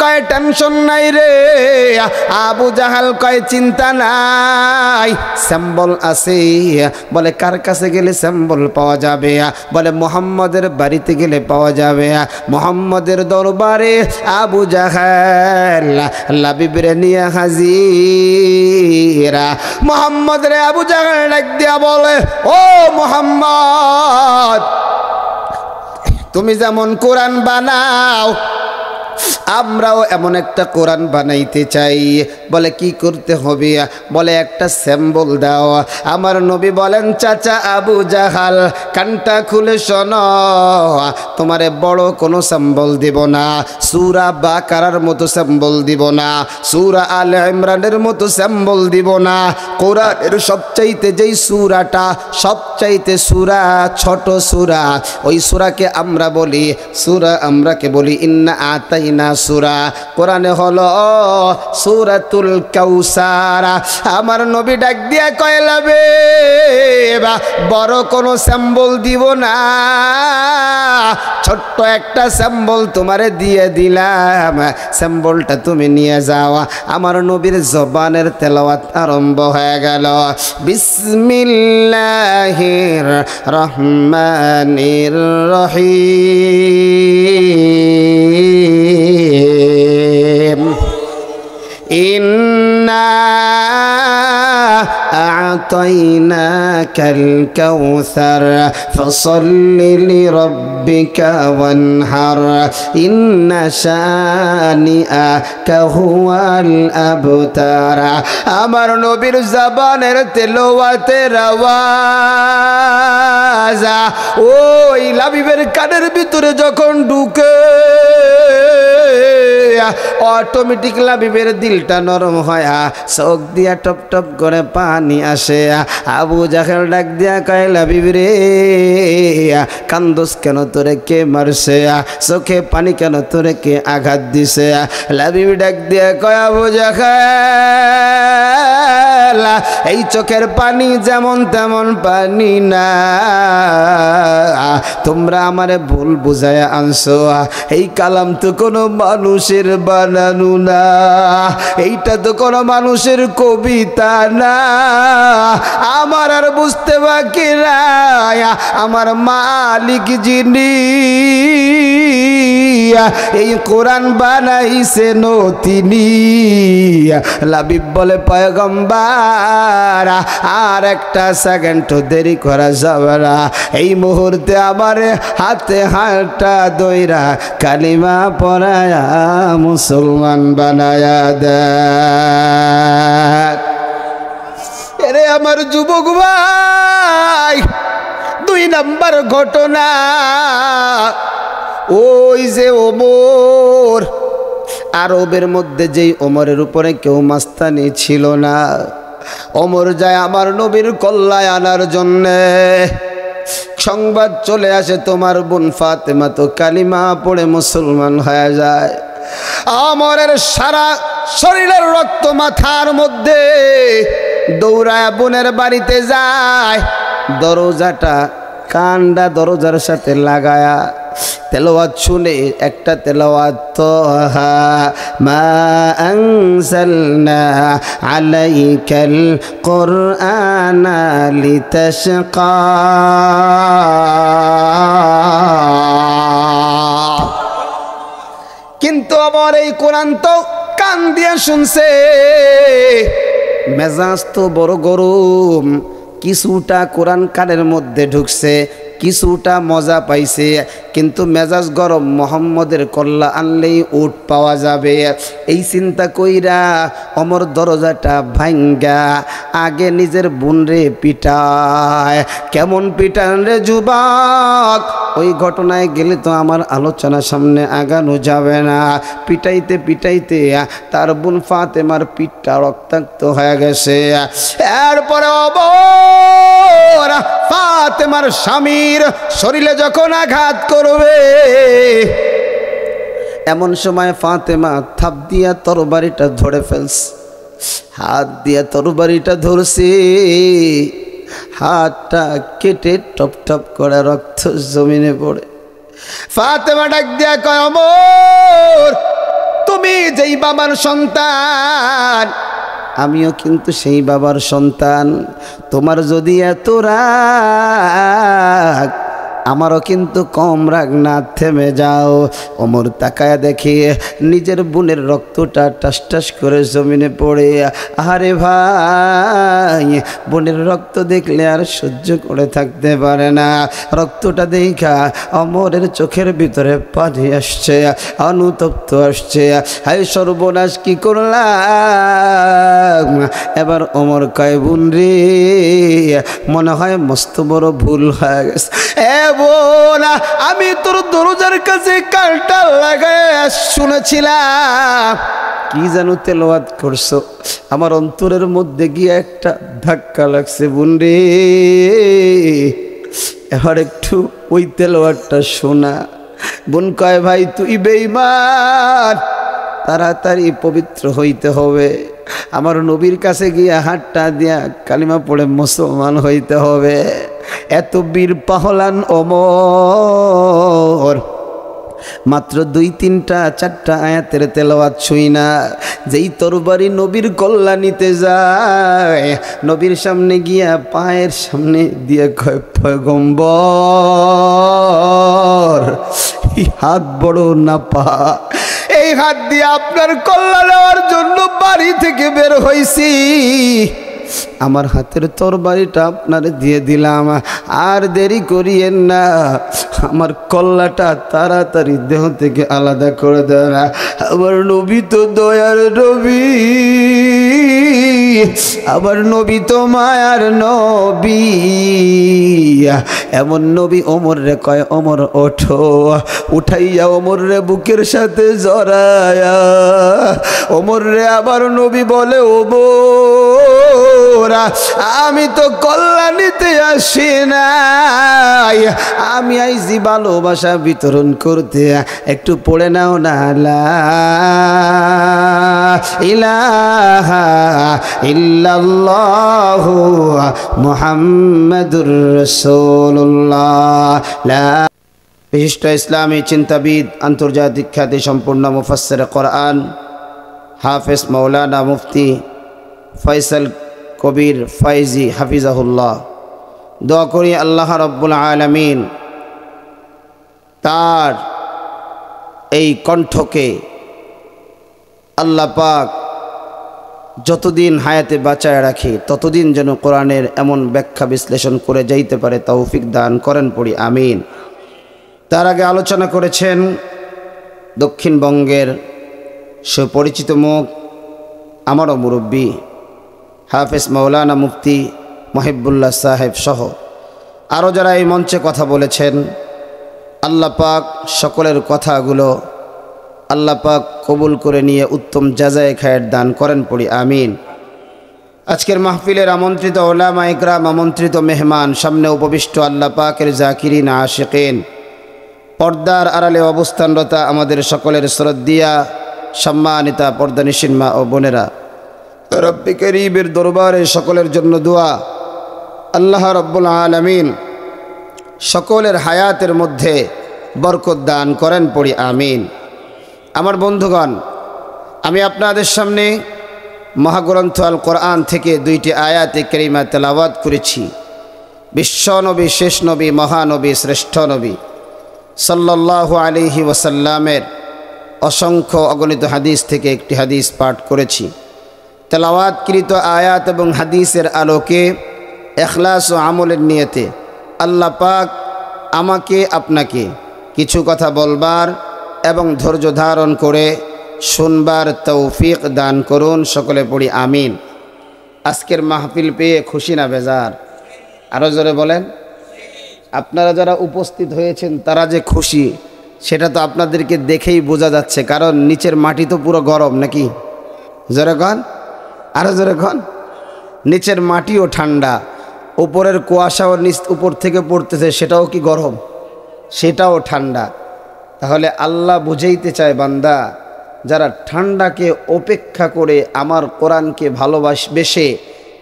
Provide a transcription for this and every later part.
কয় টেনশন নাই রে। আবু জাহাল কয় চিন্তা নাই, স্যাম্বল আছে। বলে কার কাছে গেলে স্যাম্বল পাওয়া যাবে? বলে মুহাম্মদের বাড়িতে গেলে পাওয়া যাবে। মুহাম্মদের দরবারে আবু জাহাল লাবিবরে নিয়ে হাজির। মুহাম্মদ রে আবু জাহাল ডাক দিয়া বলে, ও মুহাম্মদ, তুমি যেমন কোরআন বানাও আমরাও এমন একটা কোরআন বানাইতে চাই। বলে কি করতে হবে? বলে একটা স্যাম্বল দাও। আমার নবী বলেন, চাচা আবু জাহাল কানটা খুলে শোনো, তোমারে বড় কোনো স্যাম্বল দিব না, সূরা বাকারার মতো স্যাম্বল দিব না, সূরা আলে ইমরানের মতো স্যাম্বল দিব না। কোরআনের সবচাইতে যেই সূরাটা সবচাইতে সূরা ছোট সূরা, ওই সূরাকে আমরা বলি আমরাকে বলি ইন্না আতাইনা সূরা। কোরআনে হলো সূরাতুল কাউসার। আমার নবী ডাক দিয়া কয়লাবে বড় কোনো স্যাম্বল দিব না, ছোট্ট একটা স্যাম্বল তোমারে দিয়ে দিলাম, স্যাম্বলটা তুমি নিয়ে যাও। আমার নবীর জবানের তেলাওয়াত আরম্ভ হয়ে গেল। বিসমিল্লাহির রহমানির রহিম। ইন্না আ'তাইনাকাল কাউসার ফাসাল্লি লিরাব্বিকা ওয়ানহার ইন্না শানিআকা হুয়াল আবতার। আমার নবীর জবানের তেলাওয়াতের আওয়াজ ওই লাবিবের কানের ভিতরে যখন ঢুকে অটোমেটিক লাবিবের দিলটা নরম হয়, চোখ দিয়া টপ টপ করে পানি আসে। আবু জাহেল ডাক দিয়া কয়, লাবিব রে কান্দোস কেন, তোরে কে মারছে? চোখে পানি কেন, তোরে কে আঘাত দিছে? লাবিব ডাক দিয়া কয়, আবু জাহেল এই চোখের পানি যেমন তেমন পানি না, তোমরা আমারে ভুল বুঝায় আনছো। এই কালাম তো কোনো মানুষের বানানো না, এইটা তো কোনো মানুষের কবিতা না। আমার আর বুঝতে বাকি নাই, আমার মালিক যিনি এই কোরআন বানাইছেন তিনি। লাবিব বলে, পয়গম্বর আর একটা সেকেন্ড দেরি করা যাবে না, এই মুহূর্তে আমার হাতে হাতটা দইরা কালিমা পড়ায়া মুসলমান বানায়া দেয়। এরে আমার যুবক ভাই, 2 নাম্বার ঘটনা, ওই যে ওমর, আরবের মধ্যে যেই ওমরের উপরে কেউ মাস্তানি ছিল না, ওমর যায় আমার নবীর কল্যায় আনার জন্যে। সংবাদ চলে আসে তোমার বোন ফাতেমা তো কালিমা পড়ে মুসলমান হয়ে যায়। ওমরের সারা শরীরের রক্ত মাথার মধ্যে, দৌড়ায় বোনের বাড়িতে যায়, দরজাটা কান্ডা দরজার সাথে লাগায়া তেলাওয়াত শুনে একটা তেলাওয়াত, তোহা মা আনজালনা আলাইকাল কুরআনা লিতাশকা। কিন্তু আমার এই কোরআন তো কান দিয়ে শুনছে, মেজাজ তো বড় গরম, কিছুটা কোরআন কানের মধ্যে ঢুকছে, কিছুটা মজা পাইছে, কিন্তু মেজাজ গরম, মোহাম্মদের কল্লা আনলেই উট পাওয়া যাবে। এই চিন্তা কইরা ওমর দরজাটা ভাঙ্গা আগে নিজের বোনরে পিটায়। কেমন পিটান রে যুবক, ওই ঘটনায় গেলে তো আমার আলোচনা সামনে আগানো যাবে না। পিটাইতে পিটাইতে তার বোন ফাতেমার পিঠটা রক্তাক্ত হয়ে গেছে। এরপরে ফাতেমার স্বামীর শরীরে যখন আঘাত করবে, এমন সময় ফাতেমা থাপ দিয়া তরবারিটা ধরে ফেলছে, হাত দিয়া তরবারিটা ধরছে, হাতটা কেটে টপ টপ করে রক্ত জমিনে পড়ে। ফাতেমা ডাক দিয়া কয়, ওমর তুমি যেই বাবার সন্তান আমিও কিন্তু সেই বাবার সন্তান, তোমার যদি এত রাগ আমারও কিন্তু কম রাগ না, থেমে যাও। ওমর তাকায়া দেখি নিজের বোনের রক্তটা টাস টাস করে জমিনে পড়ে। আরে ভাই, বোনের রক্ত দেখলে আর সহ্য করে থাকতে পারে না। রক্তটা দেখা ওমরের চোখের ভিতরে পানি আসছে, অনুতপ্ত আসছে। হায় সর্বনাশ, কি করলাম? এবার ওমর কয়, বোন রে, মনে হয় মস্ত বড় ভুল হয়ে গেছে। বোনা, আমি তোর দরজার কাছে কালটা লাগায় শুনেছিলাম কি যেন তেলাওয়াত করছো, আমার অন্তরের মধ্যে গিয়ে একটা ধাক্কা লাগছে বোন রে। এবার একটু ওই তেলাওয়াতটা শোনা। বোন কয়, ভাই তুই বেঈমান, তাড়াতাড়ি পবিত্র হইতে হবে, আমার নবীর কাছে গিয়ে হাতটা দিয়া কালিমা পড়ে মুসলমান হইতে হবে। এত বীর পাহলান ওমর মাত্র 2-3-4টা আয়াতের তেলাওয়াত ছুঁই না, যেই তরবারি নবীর কল্যাণীতে যায়, নবীর সামনে গিয়া পায়ের সামনে দিয়ে কয়, পয়গম্বর হাত বড় না পা, এই হাত দিয়ে আপনার কল্যাণ নেওয়ার জন্য বাড়ি থেকে বের হইছি, আমার হাতের তরবারিটা আপনারে দিয়ে দিলাম, আর দেরি করিয়েন না, আমার কল্লাটা তাড়াতাড়ি দেহ থেকে আলাদা করে দেন। আমার নবী তো দয়ার নবী, আমার নবী তো মায়ার নবী। এমন নবী ওমর রে কয়, ওমর ওঠো, উঠাইয়া ওমর রে বুকের সাথে জড়ায়া ওমর রে আবার নবী বলে, ওমর আমি তো কল্যাণীতে আসি নাই, আমি আইছি ভালোবাসা বিতরণ করতে, একটু পড়ে নাও না লা ইলাহা ইল্লাল্লাহু মুহাম্মাদুর রাসূলুল্লাহ। বিশিষ্ট ইসলামী চিন্তাবিদ, আন্তর্জাতিক খ্যাতি সম্পূর্ণ মুফাসসির কোরআন হাফেজ মাওলানা মুফতি ফয়সাল কবির ফয়জি হাফিজাহুল্লাহ। দোয়া করি আল্লাহ রাব্বুল আলামিন তার এই কণ্ঠকে আল্লাহ পাক যতদিন হায়াতে বাঁচায় রাখি ততদিন যেন কোরআনের এমন ব্যাখ্যা বিশ্লেষণ করে যাইতে পারে তৌফিক দান করেন, পড়ি আমিন। তার আগে আলোচনা করেছেন দক্ষিণবঙ্গের সুপরিচিত মুখ, আমারও মুরব্বী হাফেজ মাওলানা মুফতি মহিবুল্লাহ সাহেব সহ আরও যারা এই মঞ্চে কথা বলেছেন। আল্লাহ পাক সকলের কথাগুলো আল্লাহ পাক কবুল করে নিয়ে উত্তম জাযায়ে খায়ের দান করেন, পড়ি আমিন। আজকের মাহফিলের আমন্ত্রিত উলামা ইকরাম, আমন্ত্রিত মেহমান, সামনে উপবিষ্ট আল্লাহ পাকের জাকিরিন আশিকিন, পর্দার আড়ালে অবস্থানরতা আমাদের সকলের শ্রদ্ধিয়া সম্মানিতা পর্দানিশীন মা ও বোনেরা, রব্বে করিমের দরবারে সকলের জন্য দোয়া, আল্লাহ রব্বুল আলামিন সকলের হায়াতের মধ্যে বরকত দান করেন, পড়ি আমিন। আমার বন্ধুগণ, আমি আপনাদের সামনে মহাগ্রন্থ আল কোরআন থেকে 2টি আয়াতে কারিমা তেলাওয়াত করেছি। বিশ্বনবী, শেষ নবী, মহানবী, শ্রেষ্ঠ নবী সাল্লাল্লাহু আলাইহি ওয়াসাল্লামের অসংখ্য অগণিত হাদিস থেকে একটি হাদিস পাঠ করেছি। তেলাওয়াতকৃত আয়াত এবং হাদিসের আলোকে ইখলাস ও আমলের নিয়তে আল্লাহ পাক আমাকে আপনাকে কিছু কথা বলবার এবং ধৈর্য ধারণ করে শুনবার তৌফিক দান করুন, সকলে পড়ি আমিন। আজকের মাহফিল পেয়ে খুশি না বেজার? আরও জোরে বলেন। আপনারা যারা উপস্থিত হয়েছেন তারা যে খুশি সেটা তো আপনাদেরকে দেখেই বোঝা যাচ্ছে, কারণ নিচের মাটি তো পুরো গরম নাকি? জোরে কন, আরও জোরে কন। নিচের মাটিও ঠান্ডা, উপরের কুয়াশাও উপর থেকে পড়তেছে, সেটাও কি গরম? সেটাও ঠান্ডা। তাহলে আল্লাহ বুঝাইতে চায়, বান্দা যারা ঠান্ডাকে উপেক্ষা করে আমার কোরআনকে ভালোবেসে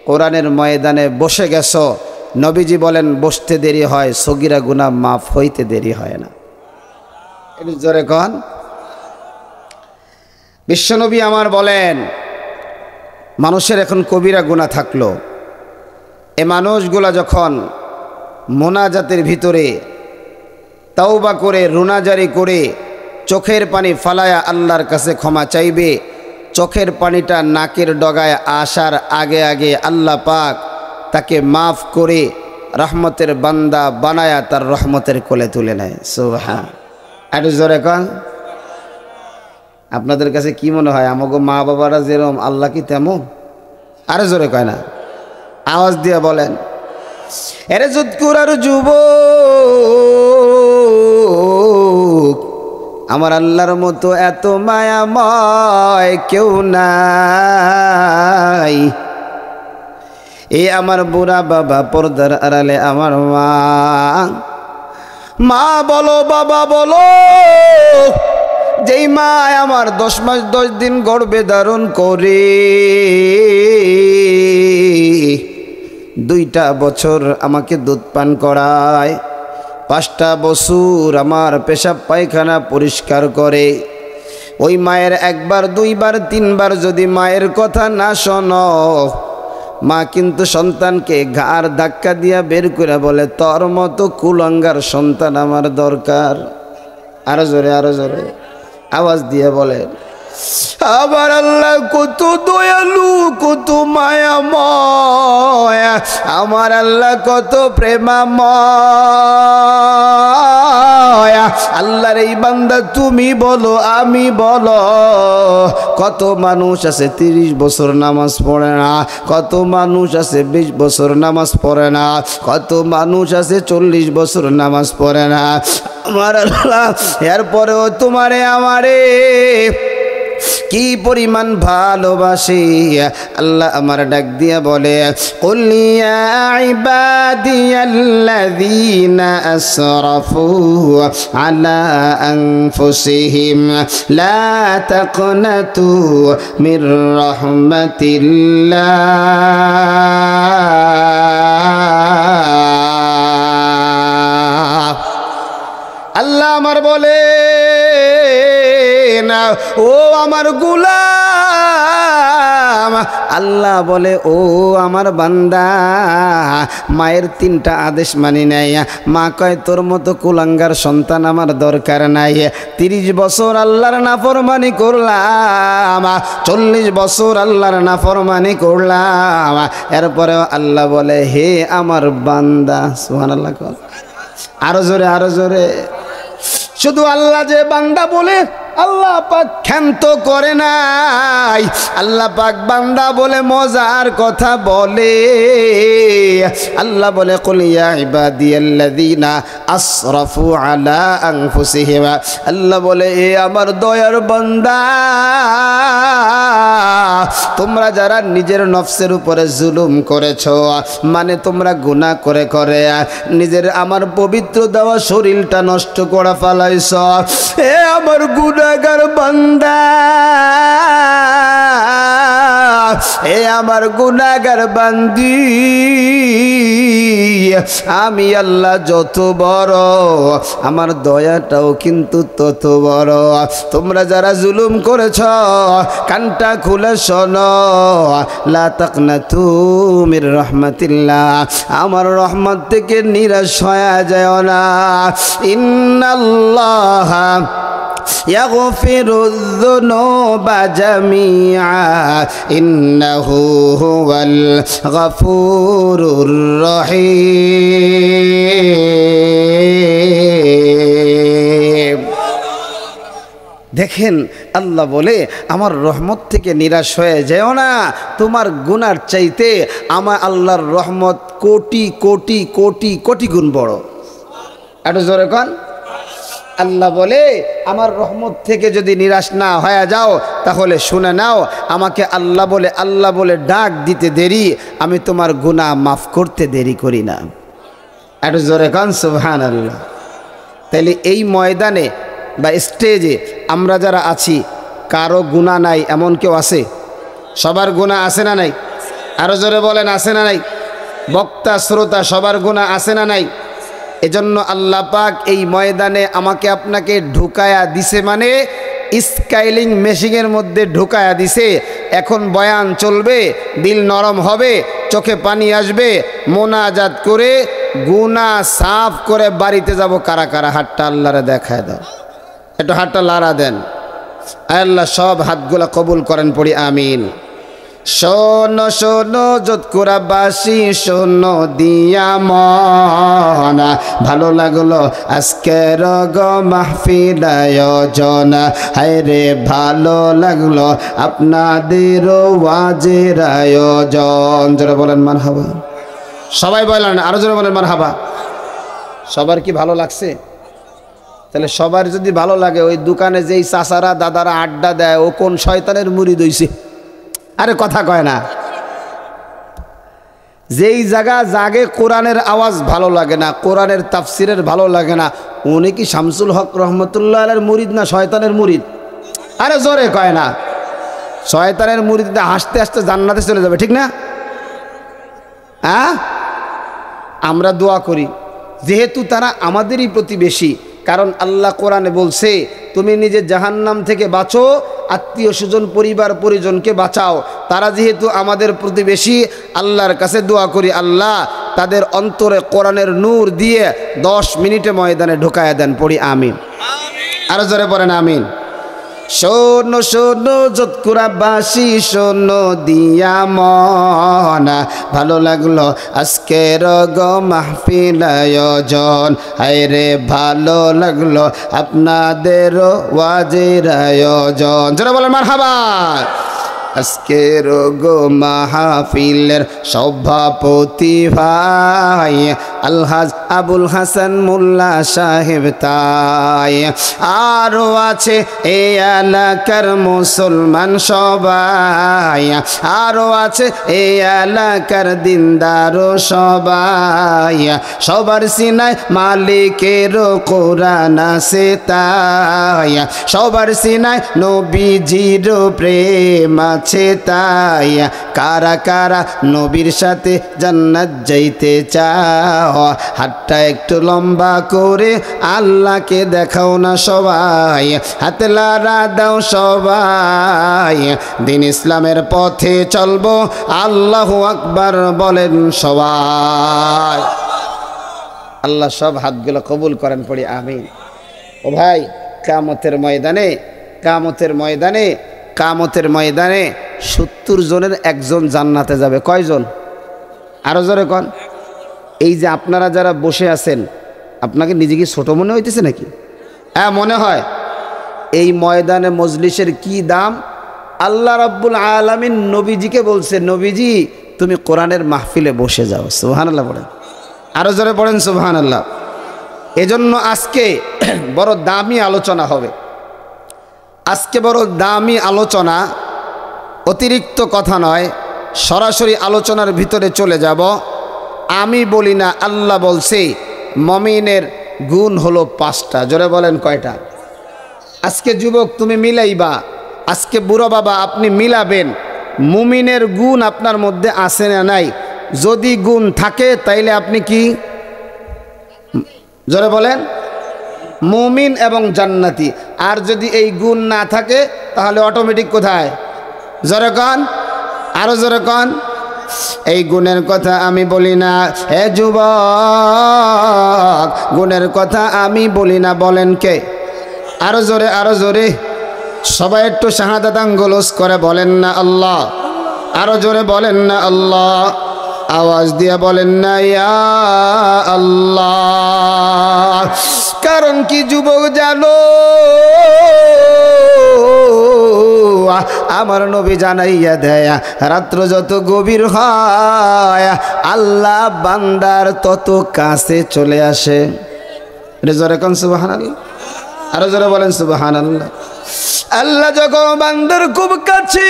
কোরআনের ময়দানে বসে গেছো, নবীজি বলেন বসতে দেরি হয়, সগীরা গুনাহ মাফ হইতে দেরি হয় না। জোরে কন। বিশ্বনবী আমার বলেন, মানুষের এখন কবিরা গুনাহ থাকলো, এ মানুষগুলা যখন মোনাজাতের ভিতরে তাওবা করে রুনাজারি করে চোখের পানি ফালায়া আল্লাহর কাছে ক্ষমা চাইবে, চোখের পানিটা নাকের ডগায় আসার আগে আগে আল্লাহ পাক তাকে মাফ করে রহমতের বান্দা বানায়া তার রহমতের কোলে তুলে নেয়। সুবহান। একটু জোরে কন। আপনাদের কাছে কি মনে হয় আমাগো মা বাবারা যেরকম আল্লাহ কি তেমন? আরে জোরে কয় না, আওয়াজ দিয়ে বলেন। এরে যুৎকুরার যুবক, আমার আল্লাহর মতো এত মায়াময় কেউ নাই। এ আমার বুড়া বাবা, পর্দার আড়ালে আমার মা বলো বাবা বলো, যেই মা আমার 10 মাস 10 দিন গর্ভে ধারণ করে 2টা বছর আমাকে দুধ পান করায়, 5টা বছর আমার পেশাব পায়খানা পরিষ্কার করে, ওই মায়ের 1 বার 2 বার 3 বার যদি মায়ের কথা না শোনো, মা কিন্তু সন্তানকে ঘাড় ধাক্কা দিয়া বের করে বলে, তোর মতো কুলাঙ্গার সন্তান আমার দরকার। আরো জোরে, আরো জোরে আওয়াজ দিয়ে বলেন। আমার আল্লাহ কত দয়ালু, কত মায়াময়, আমার আল্লাহ কত প্রেমাময়। আল্লাহর এই বান্দা তুমি বলো আমি বলো, কত মানুষ আছে 30 বছর নামাজ পড়ে না, কত মানুষ আছে 20 বছর নামাজ পড়ে না, কত মানুষ আছে 40 বছর নামাজ পড়ে না। আমার আল্লাহ এরপরেও তোমারে আমারে কি পরিমাণ ভালোবাসে। আল্লাহ আমার ডাক দিয়া বলে, কুল ইয়া ইবাদিয়াল্লাযীনা আসরাফু আলা আনফুসিহিম লা তাকনাতু মির রাহমাতিল্লাহ। আল্লাহ আমার বলে না, ও আমার গোলাম, আল্লাহ বলে ও আমার বান্দা, মায়ের 3টা আদেশ মানি নাই। মা কয় তোর মতো কুলাঙ্গার সন্তান আমার দরকার নাই। 30 বছর আল্লাহর নাফরমানি করলাম, 40 বছর আল্লাহর নাফরমানি করলাম, এরপরেও আল্লাহ বলে হে আমার বান্দা। সুবহানাল্লাহ। আরো জোরে, আরো জোরে। শুধু আল্লাহ যে বান্দা বলে আল্লাহ পাক ক্ষান্ত করে নাই, আল্লাহ পাক বান্দা বলে মজার কথা বলে। আল্লাহ বলে কুল ইয়া ইবাদিয়াল্লাযীনা আসরাফু আলা আনফুসিহিম, আল্লাহ বলে এ আমার দয়ার বান্দা, তোমরা যারা নিজের নফসের উপরে জুলুম করেছো, মানে তোমরা গুনাহ করে করে নিজের আমার পবিত্র দেওয়া শরীরটা নষ্ট করে ফেলাইছ, এ আমার গুনাহগার বান্দা, এ আমার গুনাহগার বান্দি, আমি আল্লাহ যত বড় আমার দয়াটাও কিন্তু তত বড়। তোমরা যারা জুলুম করেছ কানটা খুলে শোনো, লা তাকনাতু মির রাহমাতিল্লাহ, আমার রহমত থেকে নিরাশ হয়ে যায় না। ইন্নাল্লাহ ইয়াগফিরুয যুনুবা জামিআ ইন্নাহু হুয়াল গফুরুর রহিম। দেখেন আল্লাহ বলে আমার রহমত থেকে নিরাশ হয়ে যেও না, তোমার গুনার চাইতে আমার আল্লাহর রহমত কোটি কোটি কোটি কোটি গুণ বড়। একটু জোরে কন। আল্লাহ বলে আমার রহমত থেকে যদি নিরাশ না হয়ে যাও তাহলে শুনে নাও, আমাকে আল্লাহ বলে ডাক দিতে দেরি, আমি তোমার গুনাহ মাফ করতে দেরি করি না। একটু জোরে কন সুবহানাল্লাহ। তাইলে এই ময়দানে বা স্টেজে আমরা যারা আছি কারো গুনাহ নাই এমন কেউ আছে? সবার গুনাহ আছে না নাই? আরো জোরে বলেন আছে না নাই? বক্তা শ্রোতা সবার গুনাহ আছে না নাই? এজন্য আল্লাহ পাক এই ময়দানে আমাকে আপনাকে ঢুকায়া দিছে, মানে স্কাইলিং মেশিনের মধ্যে ঢুকায়া দিছে। এখন বয়ান চলবে, দিল নরম হবে, চোখে পানি আসবে, মোনাজাত করে গুনাহ সাফ করে বাড়িতে যাব। কারা কারা হাতটা আল্লাহরে দেখায় দাও, একটু হাতটা লাড়া দেন। আল্লাহ সব হাতগুলা কবুল করেন, পড়ি আমিন। শোনো শোনো যোধপুরাবাসী, শোনো দিয়া মন, ভালো লাগলো আজকের গো মাহফিল আয়োজন। হায়রে ভালো লাগলো আপনাদের ওয়াজের আয়োজন। জোরে বলেন মারহাবা। সবাই বলেন, আরো জোরে বলেন মারহাবা। সবার কি ভালো লাগছে? তাহলে সবার যদি ভালো লাগে, ওই দোকানে যেই চাচারা দাদারা আড্ডা দেয়, ও কোন শয়তানের মুরিদ হইছে? আরে কথা কয় না। যেই জায়গা জাগে কোরআনের আওয়াজ ভালো লাগে না, কোরআনের তাফসিরের ভালো লাগে না, উনি কি শামসুল হক রহমতুল্লাহ আলাইহির মুরিদ না শয়তানের মুরিদ? আরে জোরে কয় না। শয়তানের মুরিদটা হাসতে হাসতে জান্নাতে চলে যাবে, ঠিক না? হ্যাঁ, আমরা দোয়া করি যেহেতু তারা আমাদেরই প্রতিবেশী। কারণ আল্লাহ কোরআনে বলছে, তুমি নিজে জাহান্নাম থেকে বাঁচো, আত্মীয় স্বজন পরিবার পরিজনকে বাঁচাও। তারা যেহেতু আমাদের প্রতিবেশী, আল্লাহর কাছে দোয়া করি আল্লাহ তাদের অন্তরে কোরআনের নূর দিয়ে 10 মিনিটে ময়দানে ঢুকায়া দেন, পড়ি আমিন। আরো জোরে পড়েন আমিন। শোনো শোনো যোধপুরাবাসী, শোনো দিয়া মন, ভালো লাগলো আজকের গো মাহফিল আয়োজন। হায়রে ভালো লাগলো আপনাদের ওয়াজের আয়োজন। যারা বলেন মারহাবা। আজকের গো মাহফিলের সভাপতি ভাই আলহাজ আবুল হাসান মোল্লা সাহেব তাই, আরও আছে এই এলাকার মুসলমান সবাই, আরও আছে এই এলাকার দিনদার সবাই। সবার সিনায় মালিকের কোরআন আছে তাই, সবার সিনায় নবীজির প্রেম আছে তাই। কারা কারা নবীর সাথে জান্নাত যাইতে চাও, হাতটা একটু লম্বা করে আল্লাহকে দেখাও না সবাই, হাতে লাড়া দাও সবাই। দিন ইসলামের পথে চলবো, আল্লাহু আকবার বলেন সবাই। আল্লাহ সব হাতগুলো কবুল করেন, পড়ি আমিন। ও ভাই, কিয়ামতের ময়দানে, কিয়ামতের ময়দানে, কিয়ামতের ময়দানে 70 জনের একজন জান্নাতে যাবে। কয়জন? আরো জোরে কোন। এই যে আপনারা যারা বসে আছেন, আপনাকে নিজেকে ছোট মনে হইতেছে নাকি? হ্যাঁ মনে হয়। এই ময়দানে মজলিসের কি দাম! আল্লাহ রাব্বুল আলামিন নবীজিকে বলছে, নবীজি তুমি কোরআনের মাহফিলে বসে যাও। সুবহানাল্লাহ পড়েন, আরো জোরে পড়েন সুবহানাল্লাহ। এজন্য আজকে বড় দামি আলোচনা হবে। আজকে বড় দামি আলোচনা, অতিরিক্ত কথা নয়, সরাসরি আলোচনার ভিতরে চলে যাব। আমি বলি না, আল্লাহ বলছে মুমিনের গুণ হলো 5টা। জোরে বলেন কয়টা? আজকে যুবক তুমি মিলাইবা, আজকে বুড়ো বাবা আপনি মিলাবেন, মুমিনের গুণ আপনার মধ্যে আছে না নাই? যদি গুণ থাকে তাইলে আপনি কি? জোরে বলেন, মুমিন এবং জান্নাতি। আর যদি এই গুণ না থাকে তাহলে অটোমেটিক কোথায়? জোরে কন, আরো জোরে কন। এই গুণের কথা আমি বলি না, হে যুবক গুণের কথা আমি বলি না, বলেন কে? আরো জোরে, আরো জোরে। সবাই একটু শাহাদাত আঙ্গুলস করে বলেন না আল্লাহ। আরো জোরে বলেন না আল্লাহ। আওয়াজ দিয়ে বলেন না ইয়া আল্লাহ। কারণ কি যুবক জানো, আমার নবী জানাইয়া দেয়, রাত্র যত গভীর হয় আল্লাহ বান্দার তত কাছে চলে আসে। জোরে কোন সুবহানাল্লাহ, আরো জোরে বলেন সুবহানাল্লাহ। আল্লাহ যখন বান্দার খুব কাছে,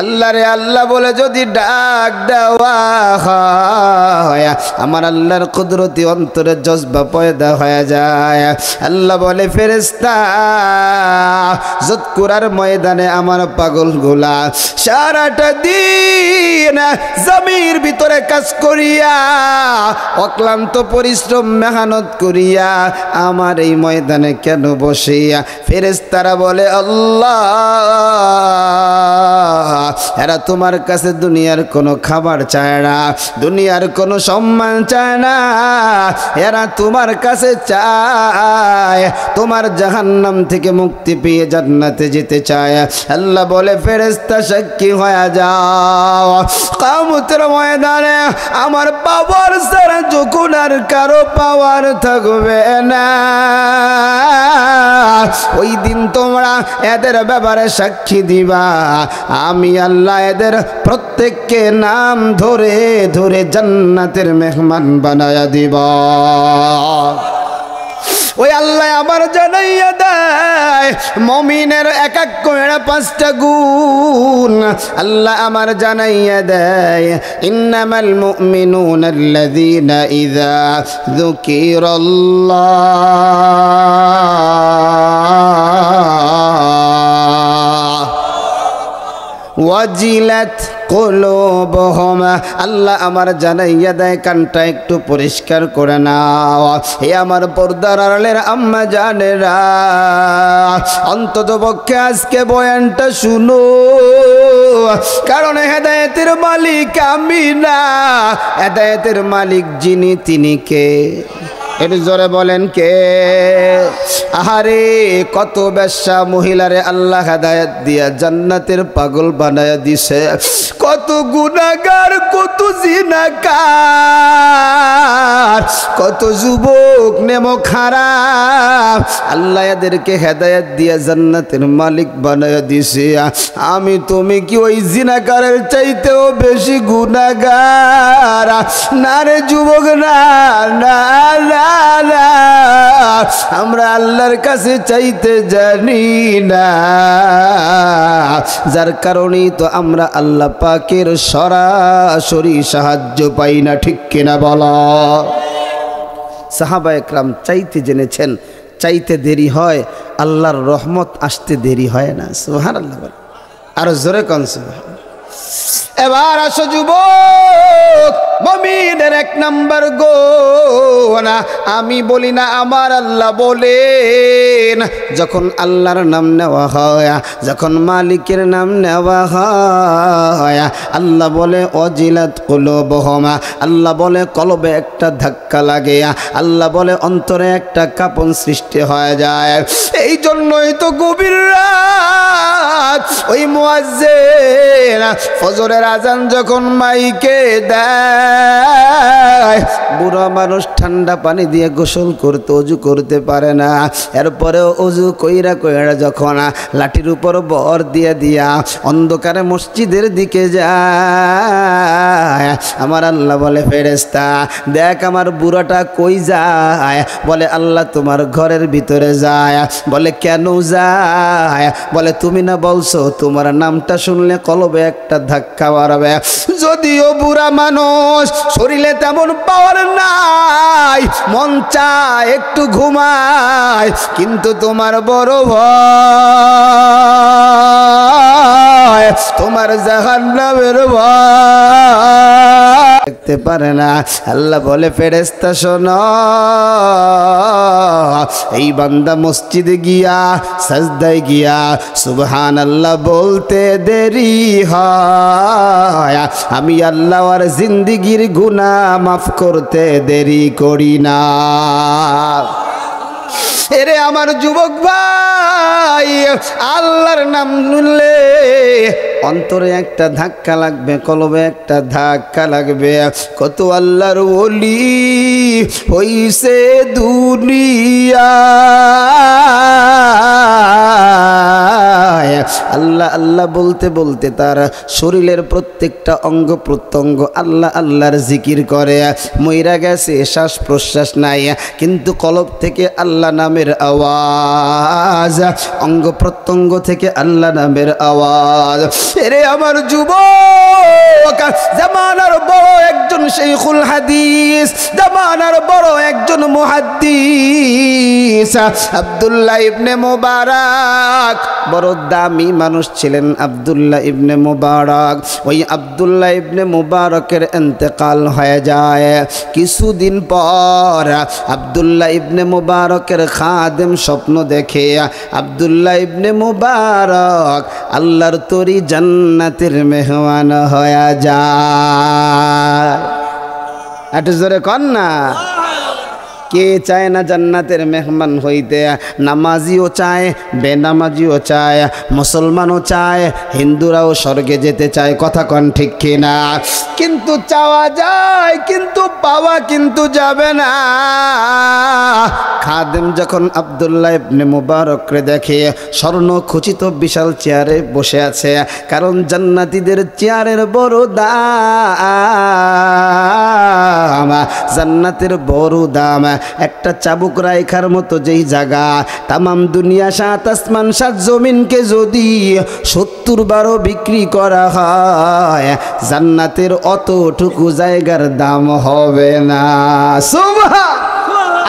আল্লাহ রে আল্লাহ বলে যদি ডাক দেওয়া হয়, আমার আল্লাহর কুদরতি অন্তরে জজবা পয়দা হয়ে যায়। আল্লাহ বলে ফেরেশতা যৎকুরার ময়দানে আমার পাগলগুলা সারাটা দিন জমির ভিতরে কাজ করিয়া, অক্লান্ত পরিশ্রম মেহনত করিয়া আমার এই ময়দানে কেন বসে বসিয়া ফেরেশতারা বলে আল্লাহ এরা তোমার কাছে দুনিয়ার কোনো খাবার চায় না, দুনিয়ার কোনো সম্মান চায় না, এরা তোমার কাছে চায় তোমার জাহান্নাম থেকে মুক্তি পেয়ে জান্নাতে যেতে চায়। আল্লাহ বলে ফেরেশতা সাক্ষী হয়ে যাও, কিয়ামতের ময়দানে আমার পাওয়ার ছাড়া যখন আর কারো পাওয়ার থাকবে না, ওই দিন তোমরা এদের ব্যাপারে সাক্ষী দিবা, আমি আল্লাহ এদের প্রত্যেককে নাম ধরে ধরে জান্নাতের মেহমান বানায়া দিবা। ওই আল্লাহ আবার জানাইয়া দেয় মুমিনের এক এক করে 5টা গুণ। আল্লাহ আমার জানাইয়া দেয় ইন্নামাল মুমিনুনা আল্লাযীনা ইযা যুকিরাল্লাহ ওয়াজিলাত কুলুবুহুম। আল্লাহ আমার জানাইয়া দেয়, কানটা একটু পরিষ্কার করে নাও হে আমার পর্দার আড়ালের আম্মা জানেরা, অন্তত পক্ষে আজকে বয়ানটা শুনো, কারণ হেদায়েতের মালিক আমি না, হেদায়েতের মালিক যিনি তিনি কে? একটু জোরে বলেন কে? আহারে কত বেশ্যা মহিলারে আল্লাহ হেদায়েত দিয়া জান্নাতের পাগল বানায়া দিছে, কত গুনাহগার, কত জিনাকার, কত যুবক নেমো খারাপ, আল্লাহ এদেরকে হেদায়েত দিয়া জান্নাতের মালিক বানায়া দিছে। আমি তুমি কি ওই জিনাকারের চাইতেও বেশি গুনাহগার? না রে যুবক, না না না না, আমরা আল্লাহর কাছে চাইতে জানি না, যার কারণেই তো আমরা আল্লাহ পাকের সরাসরি সাহায্য পাই না, ঠিক কিনা বলো? সাহাবায়ে কেরাম চাইতে জেনেছেন, চাইতে দেরি হয়, আল্লাহর রহমত আসতে দেরি হয় না। সুবহানাল্লাহ, আরো জোরে কোন সুবহানাল্লাহ। এবার আসো যুবক, মুমিনের 1 নাম্বার গুণ, আমি বলি না আমার আল্লাহ বলেন, যখন আল্লাহর নাম নেওয়া হয়, যখন মালিকের নাম নেওয়া হয়, আল্লাহ বলে ওয়াজিলাত কুলুবুহুম, আল্লাহ বলে কলবে একটা ধাক্কা লাগে, আল্লাহ বলে অন্তরে একটা কাঁপন সৃষ্টি হয়ে যায়। এই জন্যই তো গভীর রাত ওই মুয়াজ্জিন ফজরের আজান যখন মাইকে দেয়, বুড়া মানুষ ঠান্ডা পানি দিয়ে গোসল করতে, অজু করতে পারে না, এরপরেও অজু কইরা কইরা যখন লাঠির উপর বর দিয়ে দিয়া অন্ধকারে মসজিদের দিকে যায়, আমার আল্লাহ বলে ফেরেশতা দেখ আমার বুড়াটা কই যায়? বলে আল্লাহ তোমার ঘরের ভিতরে যায়। বলে কেন যায়? বলে তুমি না বলছো তোমার নামটা শুনলে কলবে একটা ধাক্কা মারবে। যদিও বুড়া মানুষ, শরীরে তেমন পাওয়ার নাই, মন চায় একটু ঘুমায়, কিন্তু তোমার বড় ভয়, তোমার জাহান্নামের ভয়, দেখতে পারে না। আল্লাহ বলে ফেরেশতা শোনো, এই বান্দা মসজিদে গিয়া সাজদায় গিয়া সুবহানাল্লাহ বলতে দেরি হয়, আমি আল্লাহ আর জিন্দেগির গুনাহ মাফ করতে দেরি করি না। এরে আমার যুবক ভাই, আল্লাহর নাম নিলে অন্তরে একটা ধাক্কা লাগবে, কলবে একটা ধাক্কা লাগবে। কত আল্লাহর ওলি হইছে দুনিয়া, আল্লাহ আল্লাহ বলতে বলতে তার শরীরের প্রত্যেকটা অঙ্গ প্রত্যঙ্গ আল্লাহ আল্লাহর জিকির করে, মইরা গেছে, শ্বাস প্রশ্বাস নাই, কিন্তু কলব থেকে আল্লাহ নামের আওয়াজ, অঙ্গ প্রত্যঙ্গ থেকে আল্লাহ নামের আওয়াজ। এরে আমার যুবক, জামানার বড় একজন শাইখুল হাদিস, জামানার বড় একজন মুহাদ্দিস আব্দুল্লাহ ইবনে মুবারক, বড় দামি মানুষ ছিলেন আব্দুল্লাহ ইবনে মুবারক। ওই আব্দুল্লাহ ইবনে মুবারকের ইন্তেকাল হয়ে যায়। কিছুদিন পর আব্দুল্লাহ ইবনে মুবারকের খাদেম স্বপ্ন দেখে আব্দুল্লাহ ইবনে মুবারক আল্লাহর তরি জান্নাতের মেহমান হয়ে যায়। একটু জোরে কর না। কে চায় না জান্নাতের মেহমান হইতে? নামাজিও চায়, বেনামাজিও চায়, মুসলমানও চায়, হিন্দুরাও স্বর্গে যেতে চায়। কথা কন ঠিক কিনা? কিন্তু চাওয়া যায়, কিন্তু পাওয়া কিন্তু যাবে না। খাদেম যখন আব্দুল্লাহ ইবনে মুবারককে দেখে স্বর্ণ খচিত বিশাল চেয়ারে বসে আছে, কারণ জান্নাতীদের চেয়ারের বড় দাম, জান্নাতের বড় দাম। একটা চাবুক রাইখার মতো যেই জায়গা, তামাম দুনিয়া ৭ আসমান ৭ জমিনকে যদি ৭০ বারো বিক্রি করা হয়, জান্নাতের অতটুকু জায়গার দাম হবে না। সুবহান,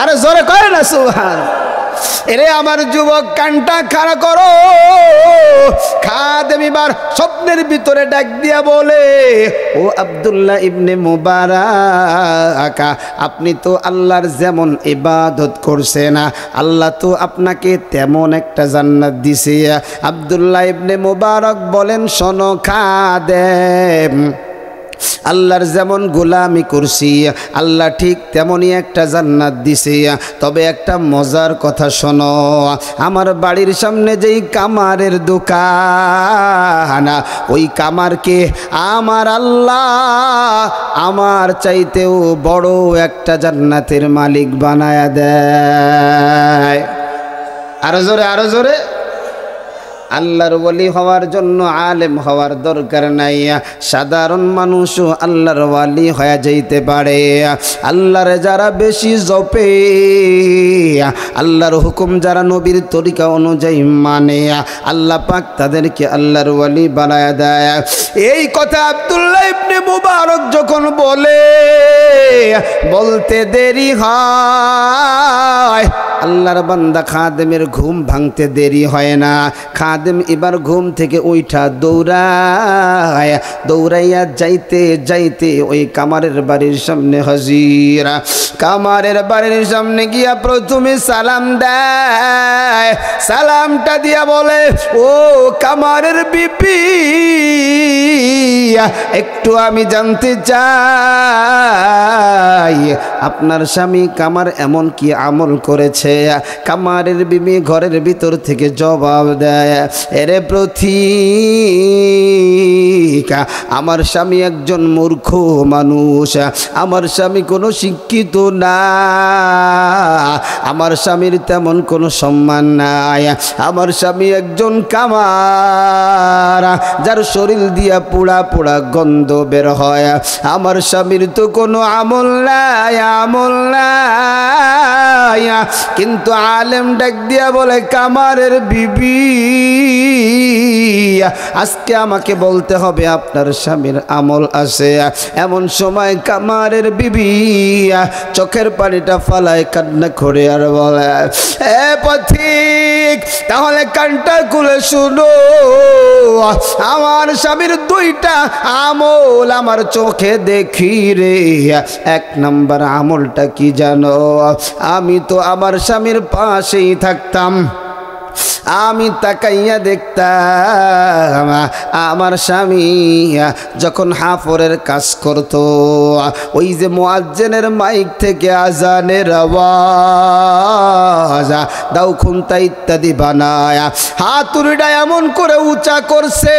আরে জোরে কয় না সুবহান। এরে আমার যুবক, কানটা খাড়া করো। খাদেম এবার স্বপ্নের ভিতরে ডাক দিয়া বলে, ও আব্দুল্লাহ ইবনে মুবারক, আপনি তো আল্লাহর যেমন ইবাদত করছেন, আল্লাহ তো আপনাকে তেমন একটা জান্নাত দিছে। আব্দুল্লাহ ইবনে মুবারক বলেন, শোনো খাদেম, আল্লাহর যেমন গোলামি করছি, আল্লাহ ঠিক তেমনই একটা জান্নাত দিছে। তবে একটা মজার কথা শোনো, আমার বাড়ির সামনে যেই কামারের দোকান, ওই কামারকে আমার আল্লাহ আমার চাইতেও বড় একটা জান্নাতের মালিক বানায়া দেয়। আরো জোরে, আরো জোরে। আল্লাহর ওয়ালি হওয়ার জন্য আলেম হওয়ার দরকার নাই, সাধারণ মানুষও আল্লাহর ওয়ালি হয়ে যাইতে পারে। আল্লাহর যারা বেশি জপে, আল্লাহর হুকুম যারা নবীর তরিকা অনুযায়ী মানে, আল্লাহ পাক তাদেরকে আল্লাহর ওয়ালি বানায়া দেয়। এই কথা আব্দুল্লাহ ইবনে মুবারক যখন বলতে দেরি হয়, আল্লাহর বান্দা খাদেমের ঘুম ভাঙতে দেরি হয় না। খাদেম এবার ঘুম থেকে উঠা দৌড়াইয়া যাইতে যাইতে ওই কামারের বাড়ির সামনে হাজির। কামারের বাড়ির সামনে গিয়া প্রথমে সালাম দেয়। সালামটা দিয়া বলে, ও কামারের বিবি, একটু আমি জানতে চাই আপনার স্বামী কামার এমন কি আমল করেছে? কামারের বিবি ঘরের ভিতর থেকে জবাব দেয়, এরে প্রতীক, আমার স্বামী একজন মূর্খ মানুষ, আমার স্বামী কোনো শিক্ষিত না, আমার স্বামীর তেমন কোনো সম্মান নাই, আমার স্বামী একজন কামার যার শরীর দিয়া পোড়া পোড়া গন্ধ বের হয়, আমার স্বামীর তো কোনো আমল নাই, আমল নাই। কিন্তু আলেম ডাক দিয়া বলে, কামারের বিবি, আজকে আমাকে বলতে হবে আপনার স্বামীর আমল আছে। এমন সময় কামারের বিবি চোখের পানিটা ফালায় কান্না করে আর বলে, এ পথিক, তাহলে কানটা খুলে শুনো, আমার স্বামীর 2টা আমল আমার চোখে দেখি রে। 1 নম্বর আমলটা কি জানো? আমি তো আমার স্বামীর পাশেই থাকতাম, আমি তাকাইয়া দেখতাম আমার স্বামী যখন হাফরের কাজ করত, ওই যে মুয়াজ্জিনের মাইক থেকে আজানের আওয়াজ, দাও খুন্তা ইত্যাদি বানায় হাতুড়িটা এমন করে উঁচা করছে,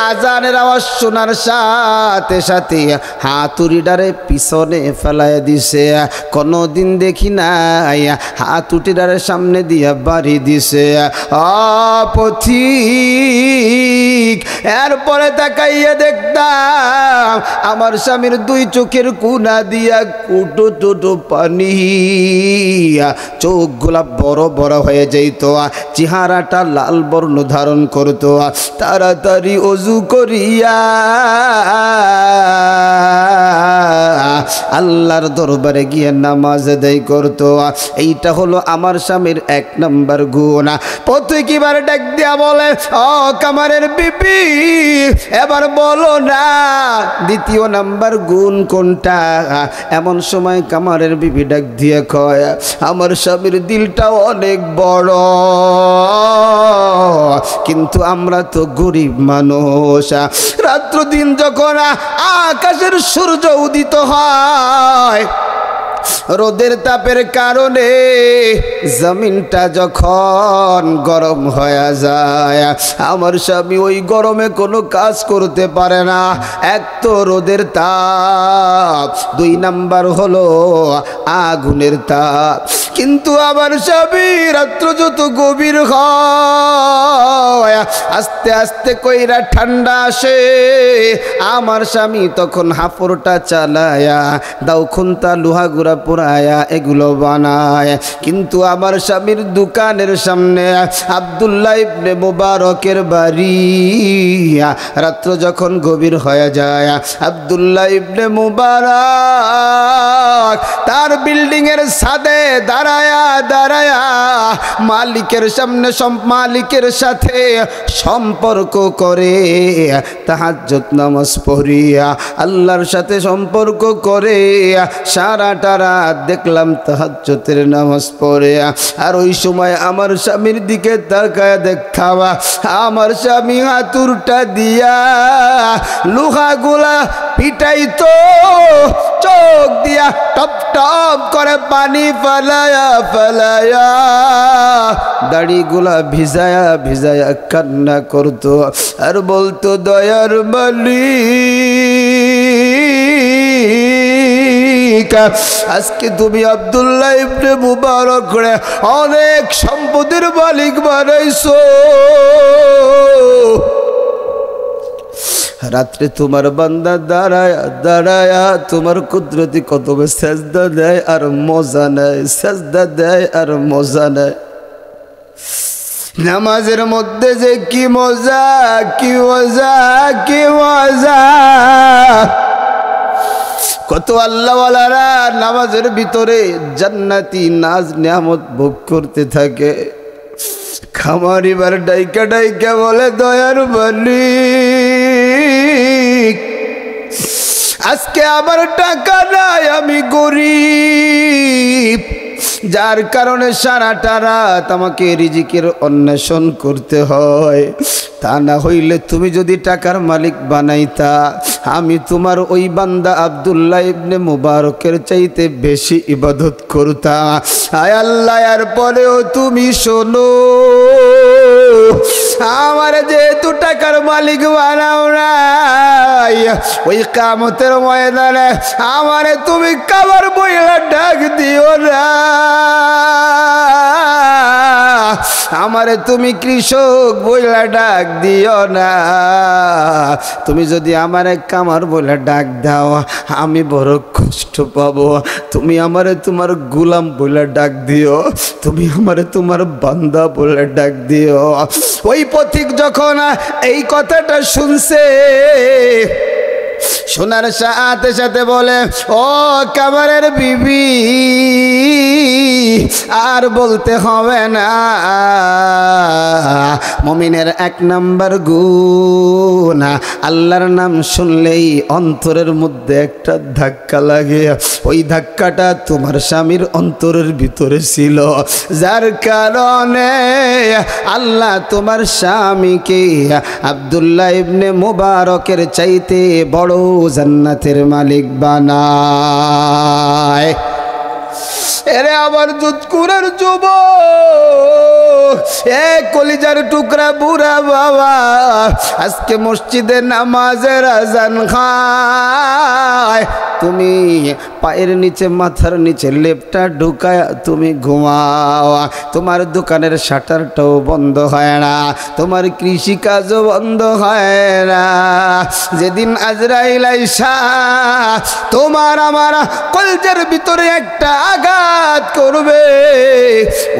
আজানের আওয়াজ শোনার সাথে সাথে হাতুড়িটারে পিছনে ফেলায় দিছে। কোনোদিন দেখি নাই হাতুড়িটারে সামনে দিয়া বাড়ি দিছে। পথিক, এরপরে তাকাইয়া দেখতাম আমার স্বামীর 2 চোখের কোনা দিয়া কুটো টুটো পানি, চোখগুলা বড় বড় হয়ে যাইত, চেহারাটা লাল বর্ণ ধারণ করত। তাড়াতাড়ি ওযু করিয়া আল্লাহর দরবারে গিয়ে নামাজ আদায় করত। এইটা হলো আমার স্বামীর 1 নম্বর গুণ। প্রত্যেকবার ডাক দিয়া বলে, ও কামারের বিবি এবার বলো না দ্বিতীয় নাম্বার গুণ কোনটা? এমন সময় কামারের বিবি ডাক দিয়ে কয়, আমার স্বামীর দিলটা অনেক বড়, কিন্তু আমরা তো গরিব মানুষ। রাত্র দিন যখন আকাশের সূর্য উদিত হয়, রোদের তাপের কারণে জমিনটা যখন গরম হয়ে যায়, আমার স্বামী ওই গরমে কোনো কাজ করতে পারে না। এক তো রোদের তাপ, দুই নাম্বার হলো আগুনের তাপ। কিন্তু আমার স্বামী রাত্র যত গভীর হয়, আস্তে আস্তে কইরা ঠান্ডা আসে, আমার স্বামী তখন হাফরটা চালায়া দাও খুন্তা লোহা গুড়া পুরায়া এগুলো বানায়। কিন্তু আমার স্বামীর দোকানের সামনে আব্দুল্লাহ ইবনে মুবারকের বাড়ি। রাত্র যখন গভীর হয়ে যায়, আব্দুল্লাহ ইবনে মুবারক তার বিল্ডিং এর ছাদে দাঁড়ায়া দাঁড়ায়া মালিকের সামনে মালিকের সাথে সম্পর্ক করে, তাহাজ্জুদ নামাজ পড়িয়া আল্লাহর সাথে সম্পর্ক করে সারাটা রাত দেখলাম তাহাজ্জুদের নামাজ পড়ে। আর ওই সময় আমার স্বামীর দিকে তাকায় দেখতাম আমার স্বামী হাতুরটা দিয়া লোহাগুলা পিটাইতো, চোখ দিয়া টপ টপ করে পানি ফেলায়া ফেলায়া দাড়িগুলা ভিজায়া ভিজায়া কান্না করতো আর বলতো, দয়ার মালিক আজকে তুমি আব্দুল্লাহ ইবনে মুবারক করে অনেক সম্পদের মালিক বানাইছো। রাত্রে তোমার বান্দা দাঁড়ায়া দাঁড়ায়া তোমার কুদরতি কদমে সেজদা দেয় আর মজা নেয়, সেজদা দেয় আর মজা নেয়। নামাজের মধ্যে যে কি মজা, কি মজা, কি মজা! কত আল্লাহওয়ালারা নামাজের ভিতরে জান্নাতি নাজ নিয়ামত ভোগ করতে থাকে। খামার এবার ডাইকা ডাইকা বলে, দয়ার মালিক আজকে আমার টাকা নাই, আমি গরিব, যার কারণে সারাটা রাত আমাকে রিজিকের অন্বেষণ করতে হয়। তা না হইলে তুমি যদি টাকার মালিক বানাইতা, আমি তোমার ওই বান্দা আব্দুল্লাহ ইবনে মুবারকের চাইতে বেশি ইবাদত করতাম। আয় আল্লাহ, এর পরেও তুমি শোনো, আমার যেহেতু টাকার মালিক বানাও নাই, ওই কিয়ামতের ময়দানে আমারে তুমি কাবার বইলা ডাক দিও না, আমারে তুমি কৃষক বইলা ডাক দিও না। তুমি যদি আমারে কামার বইলা ডাক দাও আমি বড় কষ্ট পাবো। তুমি আমারে তোমার গোলাম বইলা ডাক দিও, তুমি আমারে তোমার বান্দা বইলা ডাক দিও। ওই পথিক যখন এই কথাটা শুনছে, শোনার সাথে সাথে বলে, ও কামারের বিবি আর বলতে হবে না, মুমিনের এক নাম্বার গুণ আল্লাহর নাম শুনলেই অন্তরের মধ্যে একটা ধাক্কা লাগে। ওই ধাক্কাটা তোমার স্বামীর অন্তরের ভিতরে ছিল, যার কারণে আল্লাহ তোমার স্বামীকে আব্দুল্লাহ ইবনে মুবারকের চাইতে বড় জান্নাতের মালিক বানায়। এরে আমার দুধকুরের যুবক, এ কলিজার টুকরা বুড়া বাবা, আজকে মসজিদে নামাজের আজান খায়, তুমি পায়ের নিচে মাথার নিচে লেপটা ঢুকায় তুমি ঘুমাও, তোমার দোকানের শাটারটাও বন্ধ হয় না, তোমার কৃষি কাজও বন্ধ হয় না। যেদিন আজরাইল আইসা তোমার আমার কলজের ভিতরে একটা আঘাত আঘাত করবে,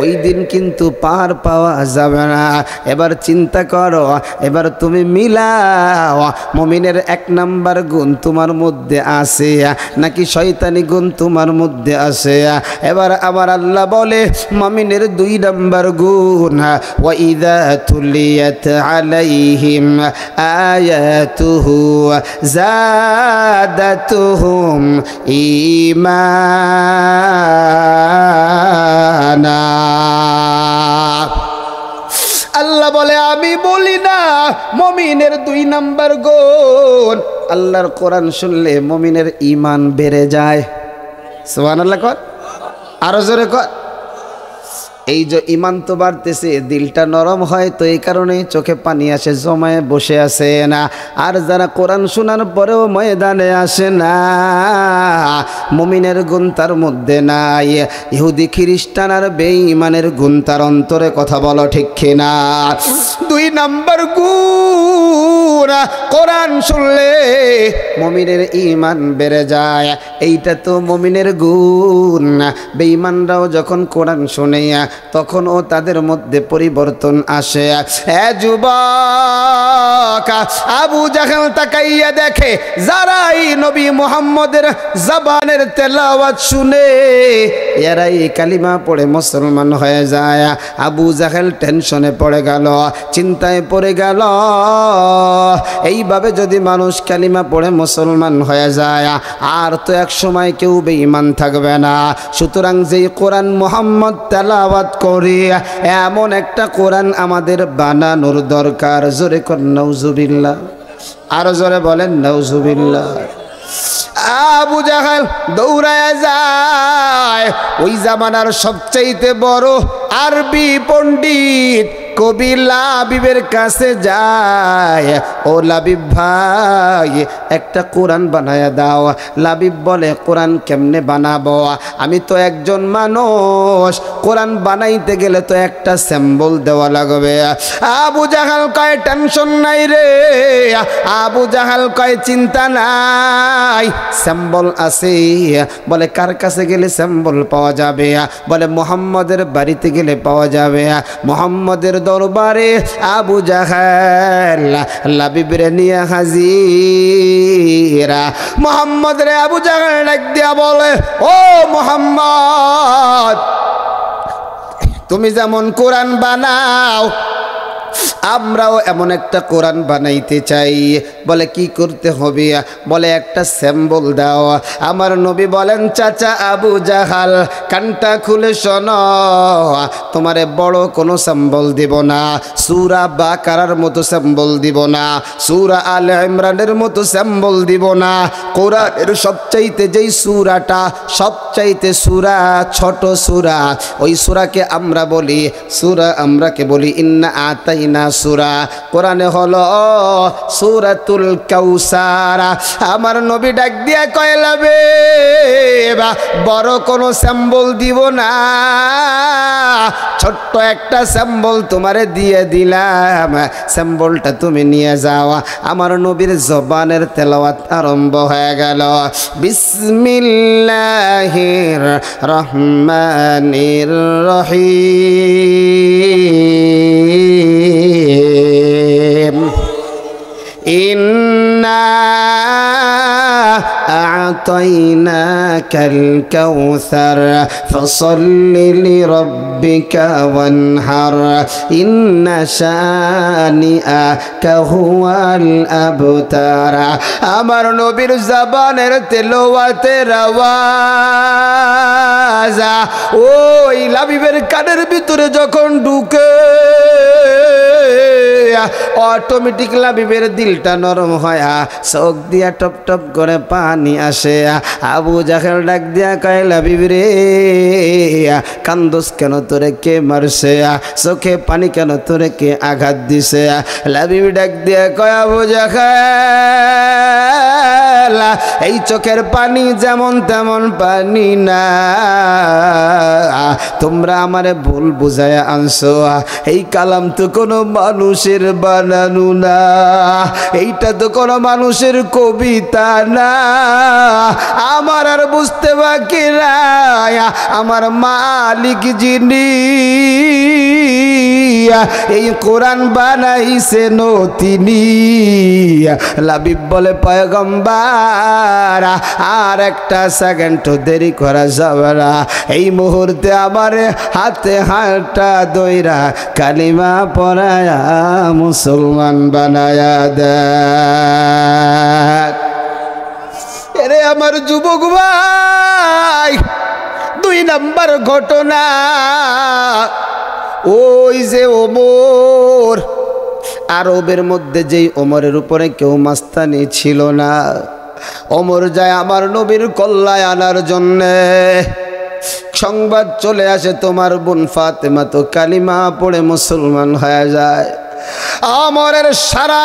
ওই দিন কিন্তু পার পাওয়া যাবে না। এবার চিন্তা করো, এবার তুমি মিলাও, মুমিনের 1 নাম্বার গুণ তোমার মধ্যে আছে নাকি শয়তানি গুণ তোমার মধ্যে আছে? এবার আমার আল্লাহ বলে মুমিনের 2 নাম্বার গুণ, ওয়া ইযা তুলিয়াত আলাইহিম আয়াতুহু যাদাতুহুম ঈমানা। আল্লাহ বলে আমি বলি না মুমিনের 2 নাম্বার গুণ, আল্লাহর কোরআন শুনলে মুমিনের ঈমান বেড়ে যায়। সুবহানাল্লাহ কর, আরো জোরে কর। এই যে ঈমান তো বাড়তেছে, দিলটা নরম হয়, তো এই কারণে চোখে পানি আসে, জমায়ে বসে আছে না। আর যারা কোরআন শোনার পরেও ময়দানে আসে না, মুমিনের গুণ তার মধ্যে নাই। ইহুদি খ্রিস্টান আর বেঈমানের গুণ তার অন্তরে, কথা বলো ঠিক কিনা? 2 নাম্বার গুণ, কোরআন শুনলে মুমিনের ঈমান বেড়ে যায়। এইটা তো মুমিনের গুণ। বেঈমানরাও যখন কোরআন শুনে তখন ও তাদের মধ্যে পরিবর্তন আসে। যুবক, আবু জাহেল তাকাইয়া দেখে যারাই নবী মুহাম্মদের জবানের তেলাওয়াত শুনে এরাই কালিমা পড়ে মুসলমান হয়ে যায়। আবু জাহেল টেনশনে পড়ে গেল, চিন্তায় পড়ে গেল। এইভাবে যদি মানুষ কালিমা পড়ে মুসলমান হয়ে যায়, আর তো এক সময় কেউ বেঈমান থাকবে না। সুতরাং যেই কোরআন মুহাম্মদ তেলাওয়াত করি, এমন একটা কোরআন আমাদের বানানোর দরকার। জোরে কর নাউজুবিল্লাহ, আরো জোরে বলেন নাউজুবিল্লাহ। আবু জাহেল দৌড়ায় যায় ওই জামানার সবচাইতে বড় আরবি পণ্ডিত কবি লাবিবের কাছে যায়। ও লাবিব ভাই, একটা কোরআন বানায়া দাও। লাবিব বলে কোরআন কেমনে বানাবো? আমি তো একজন মানুষ, কোরআন বানাইতে গেলে তো একটা স্যাম্বল দেওয়া লাগবে। আবু জাহেল কয় টেনশন নাই রে। আবু জাহেল কয় চিন্তা নাই, স্যাম্বল আছে। বলে কার কাছে গেলে স্যাম্বল পাওয়া যাবে? বলে মুহাম্মদের বাড়িতে গেলে পাওয়া যাবে। মুহাম্মদের দরবারে আবু জাহেল লাবিবরে নিয়ে হাজির। মুহাম্মদ রে আবু জাহেল ডাক দিয়া বলে, ও মুহাম্মদ, তুমি যেমন কোরআন বানাও, আমরাও এমন একটা কোরআন বানাইতে চাই। বলে কি করতে হবে? বলে একটা স্যাম্বল দাও। আমার নবী বলেন, চাচা আবু জাহাল কানটা খুলে শোনো, তোমারে বড় কোনো স্যাম্বল দিব না, সূরা বাকারার মতো স্যাম্বল দিব না, সূরা আলে ইমরানের মতো স্যাম্বল দিব না। কোরআনের সবচাইতে যেই সূরাটা সবচাইতে সূরা ছোট সূরা, ওই সূরাকে আমরা বলি আমরাকে বলি ইন্না আতাইনা সূরা। কোরআনে হলো সূরাতুল কাউসার। আমার নবী ডাক দিয়া কয়লাবে বড় কোনো স্যাম্বল দিব না, ছোট্ট একটা স্যাম্বল তোমারে দিয়ে দিলাম, স্যাম্বলটা তুমি নিয়ে যাও। আমার নবীর জবানের তেলাওয়াত আরম্ভ হয়ে গেল। বিসমিল্লাহির রহমানির রহিম। ইন্না আ'তাইনাকাল কাউসার ফাসাল্লি লিরাব্বিকা ওয়ানহার ইন্না শানিআকা হুয়াল আবতার। আমার নবীর জবানের তেলাওয়াতের আওয়াজ ওই লাবিবের কানের ভিতরে যখন ঢুকে, অটোমেটিক লাবিবের দিলটা নরম হয়, চোখ দিয়া টপ টপ করে পানি আসে। আবু জাহেল ডাক দিয়া কয়, লাবিব রে কান্দোস কেন? তোরে কে মারছে? চোখে পানি কেন? তোরে কে আঘাত দিছে? লাবিব ডাক দিয়া কয়, আবু জাহেল এই চোখের পানি যেমন তেমন পানি না, তোমরা আমারে ভুল বুঝায়া আনছো। এই কালাম তো কোনো মানুষের বানানো না, এইটা তো কোনো মানুষের কবিতা না। আমার আর বুঝতে বাকি নাই আমার মালিক যিনি এই কোরআন বানাইছেন তিনি। লাবিব বলে পয়গম্বর আর একটা সেকেন্ড দেরি করা যাবে না, এই মুহূর্তে আমার হাতে হাতটা দইরা কালিমা পড়ায়া মুসলমান বানায়া দেয়। এরে আমার যুবক ভাই, 2 নাম্বার ঘটনা, ওই যে ওমর, আরবের মধ্যে যেই ওমরের উপরে কেউ মাস্তানি ছিল না, ওমর যায় আমার নবীর কল্যাণ আনার জন্যে। সংবাদ চলে আসে তোমার বোন ফাতেমা তো কালিমা পড়ে মুসলমান হয়ে যায়। ওমরের সারা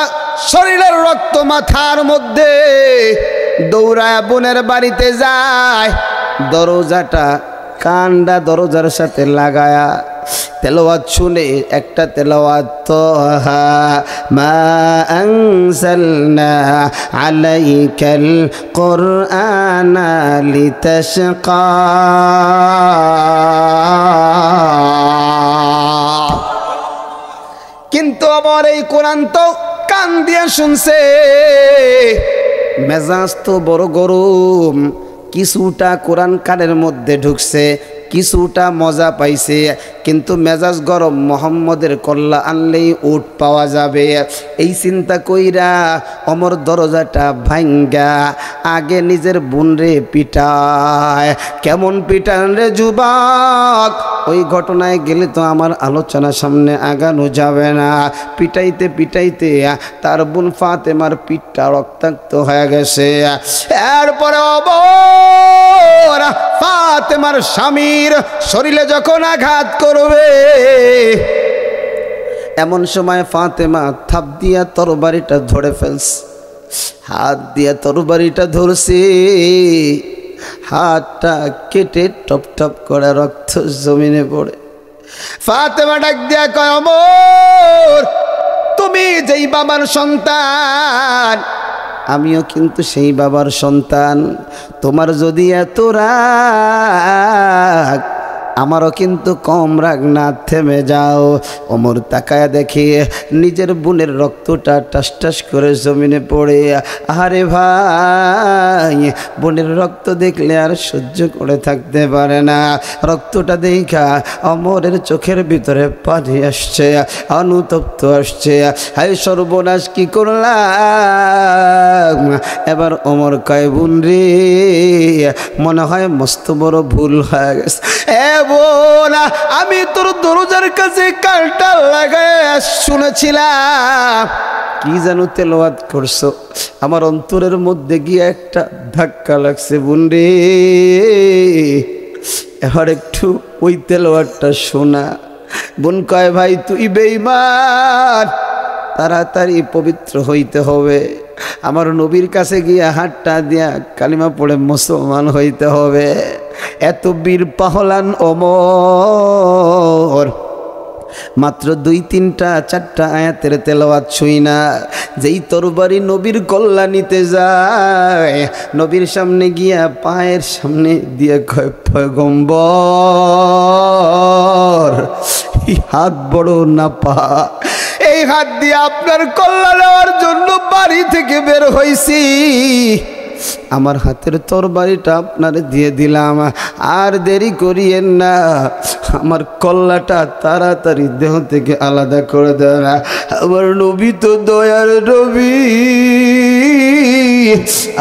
শরীরের রক্ত মাথার মধ্যে, দৌড়ায় বোনের বাড়িতে যায়, দরজাটা কান্ডা দরজার সাথে লাগায়া তেলাওয়াত শুনে একটা তেলাওয়াত, তোহা মা আনজালনা আলাইকাল কুরআনা লিতাশকা। কিন্তু আমার এই কোরআন তো কান দিয়ে শুনছে, মেজাজ তো বড় গরম, কিছুটা কোরআন কানের মধ্যে ঢুকছে, কিছুটা মজা পাইছে, কিন্তু মেজাজ গরম, মোহাম্মদের কল্লা আনলেই উট পাওয়া যাবে। এই চিন্তা কইরা ওমর দরজাটা ভাঙ্গা আগে নিজের বোনরে পিটায়। কেমন পিটান রে যুবক, ওই ঘটনায় গেলে তো আমার আলোচনা সামনে আগানো যাবে না। পিটাইতে পিটাইতে তার বোন ফাতেমার পিঠটা রক্তাক্ত হয়ে গেছে। এরপরে ফাতেমার স্বামীর শরীরে যখন আঘাত করবে, এমন সময় ফাতেমা থাপ দিয়া তরবারিটা ধরে ফেলছে, হাত দিয়া তরবারিটা ধরছে, হাতটা কেটে টপ টপ করে রক্ত জমিনে পড়ে। ফাতেমা ডাক দিয়া কয়, ওমর তুমি যেই বাবার সন্তান, আমিও কিন্তু সেই বাবার সন্তান, তোমার যদি এত রাগ, আমারও কিন্তু কম রাগ না, থেমে যাও। ওমর তাকায়া দেখে নিজের বোনের রক্তটা টাস টাস করে জমিনে পড়ে। আরে ভাই, বোনের রক্ত দেখলে আর সহ্য করে থাকতে পারে না। রক্তটা দেখা ওমরের চোখের ভিতরে পানি আসছে, অনুতপ্ত আসছে। হায় সর্বনাশ, কি করলাম? এবার ওমর কয়, বোন রে, মনে হয় মস্ত বড় ভুল হয়ে গেছে। বোনা, আমি তোর দরজার কাছে কালটা লাগায় শুনেছিলাম, কি যেন তেলাওয়াত করছো, আমার অন্তরের মধ্যে গিয়ে একটা ধাক্কা লাগছে বোন রে। এবার একটু ওই তেলাওয়াতটা শোনা। বোন কয়, ভাই তুই বেঈমান, তাড়াতাড়ি পবিত্র হইতে হবে, আমার নবীর কাছে গিয়ে হাতটা দিয়া কালিমা পড়ে মুসলমান হইতে হবে। এত বীর পাহলান ওমর মাত্র 2-3-4টা আয়াতের তেলাওয়াত শুই না, যেই তরবারি নবীর কল্লা নিতে যায়, নবীর সামনে গিয়া পায়ের সামনে দিয়ে কয়, পয়গম্বর এই হাত বড় না পা, এই হাত দিয়ে আপনার কল্লা নেওয়ার জন্য বাড়ি থেকে বের হইছি, আমার হাতের তরবারিটা আপনার দিয়ে দিলাম, আর দেরি করিয়েন না, আমার কল্লাটা তাড়াতাড়ি দেহ থেকে আলাদা করে দেন। আমার নবী তো দয়ার নবী,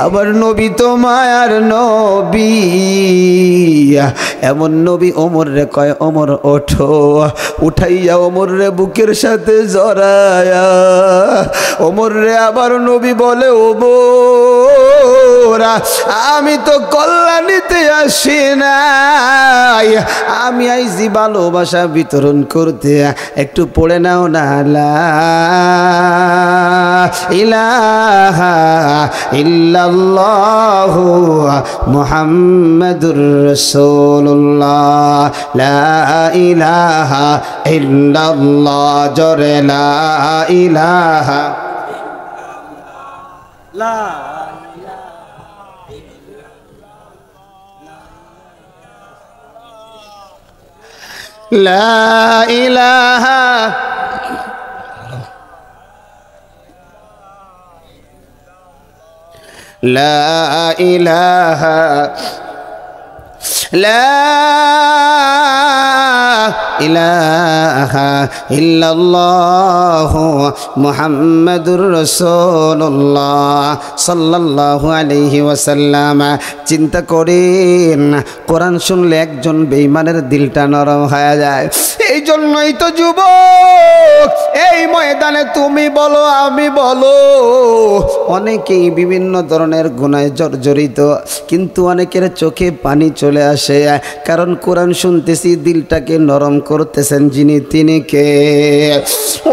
আমার নবী তো মায়ার নবী। এমন নবী ওমর রে কয়, ওমর ওঠো, উঠাইয়া ওমর রে বুকের সাথে জড়ায়া ওমর রে আবার নবী বলে, ওমর আমি তো কল্যাণ নিতে আসি নাই, আমি আইছি ভালোবাসা বিতরণ করতে, একটু পড়ে নাও না লা ইলাহা ইল্লাল্লাহু মুহাম্মাদুর রাসূলুল্লাহ লা ইলাহা ইল্লাল্লাহ জোরে লা ইলাহা লা لا إله لا إله لا ইলাহা ইল্লাল্লাহু মুহাম্মাদুর রাসূলুল্লাহ সাল্লাল্লাহু আলাইহি ওয়াসাল্লাম। চিন্তা করেন, কোরআন শুনলে একজন বেঈমানের দিলটা নরম হয়ে যায়। এই জন্যই তো যুবক, এই ময়দানে তুমি বলো আমি বলো, অনেকেই বিভিন্ন ধরনের গুনাহে জর্জরিত, কিন্তু অনেকের চোখে পানি চলে আসে, কারণ কোরআন শুনতেছি, দিলটাকে নরম করতেছেন যিনি, তিনি কে?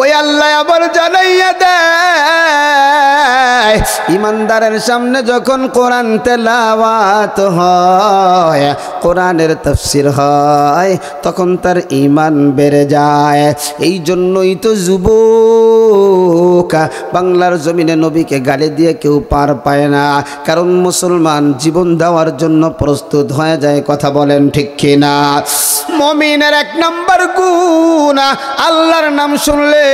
ওই আল্লাহ আবার জানাইয়া দেয়, ইমানদারের সামনে যখন কোরআন তেলাওয়াত হয়, কোরআনের তাফসীর হয়, তখন তার ঈমান বেড়ে যায়। এই জন্যই তো যুবক, বাংলার জমিনে নবীকে গালি দিয়ে কেউ পার পায় না, কারণ মুসলমান জীবন দেওয়ার জন্য প্রস্তুত হয়ে যায়। কথা বলেন ঠিক কিনা? মুমিনের এক নাম্বার গুণ, আল্লাহর নাম শুনলে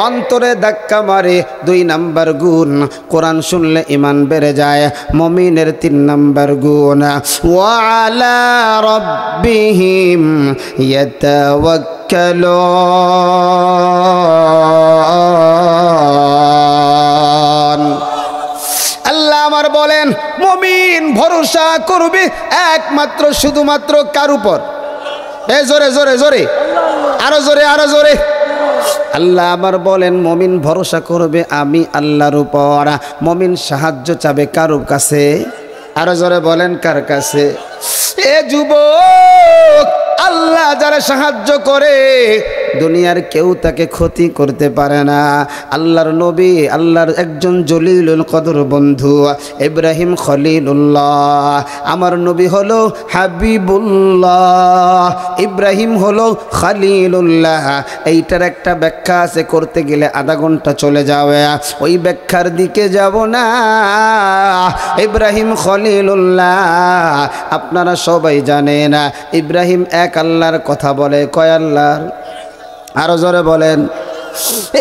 অন্তরে ধাক্কা মারে। 2 নাম্বার গুণ, কোরআন শুনলে ঈমান বেড়ে যায়। মুমিনের 3 নাম্বার গুণ, ওয়া আলা রাব্বিহিম ইয়াতাওয়াক্কালুন। আল্লাহ আমার বলেন, মুমিন ভরসা করবে একমাত্র শুধুমাত্র কার উপর? জোরে জোরে জোরে, আরো জোরে আরো জোরে। আল্লাহ আমার বলেন, মুমিন ভরসা করবে আমি আল্লাহর উপর। মুমিন সাহায্য চাবে কার কাছে? আরো জোরে বলেন, কার কাছে? এ যুবক, আল্লাহ যারা সাহায্য করে, দুনিয়ার কেউ তাকে ক্ষতি করতে পারে না। আল্লাহর নবী, আল্লাহর একজন জলিলুল কদর বন্ধু ইব্রাহিম খলিলুল্লাহ, আমার নবী হলো হাবিবুল্লাহ, ইব্রাহিম হলো খলিলুল্লাহ। এইটার একটা ব্যাখ্যা আছে, করতে গেলে আধা ঘন্টা চলে যাবে, ওই ব্যাখ্যার দিকে যাব না। ইব্রাহিম খলিলুল্লাহ, আপনারা সবাই জানেন, ইব্রাহিম এক আল্লাহর কথা বলে। কয় আল্লাহর? আরো জোরে বলেন।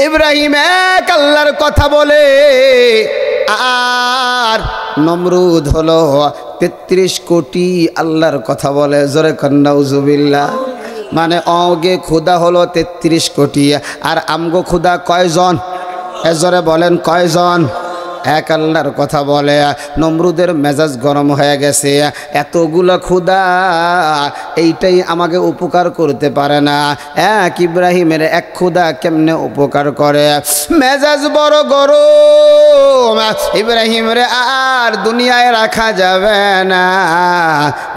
ইব্রাহিম এক আল্লাহর কথা বলে, আর নমরুদ হলো 33 কোটি আল্লাহর কথা বলে। জোরে নাউজুবিল্লাহ। মানে অগে খুদা হলো 33 কোটি, আর আমগো খুদা কয়জন? জোরে বলেন, কয়জন? এক আল্লাহর কথা বলে। নমরুদের মেজাজ গরম হয়ে গেছে, এতগুলা খুদা, এইটাই আমাকে উপকার করতে পারে না, এক ইব্রাহিমের এক খুদা কেমনে উপকার করে? মেজাজ বড় গরম। ইব্রাহিম রে আর দুনিয়ায় রাখা যাবে না।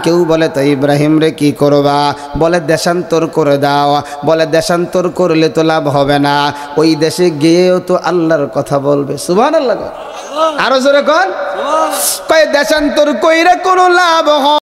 কেউ বলে তো ইব্রাহিম রে কি করবা? বলে দেশান্তর করে দাও। বলে দেশান্তর করলে তো লাভ হবে না, ওই দেশে গিয়েও তো আল্লাহর কথা বলবে। সুবহানাল্লাহ। আরো জোরে কোন? কয় দেশান্তর কইরা কোনো লাভ হয়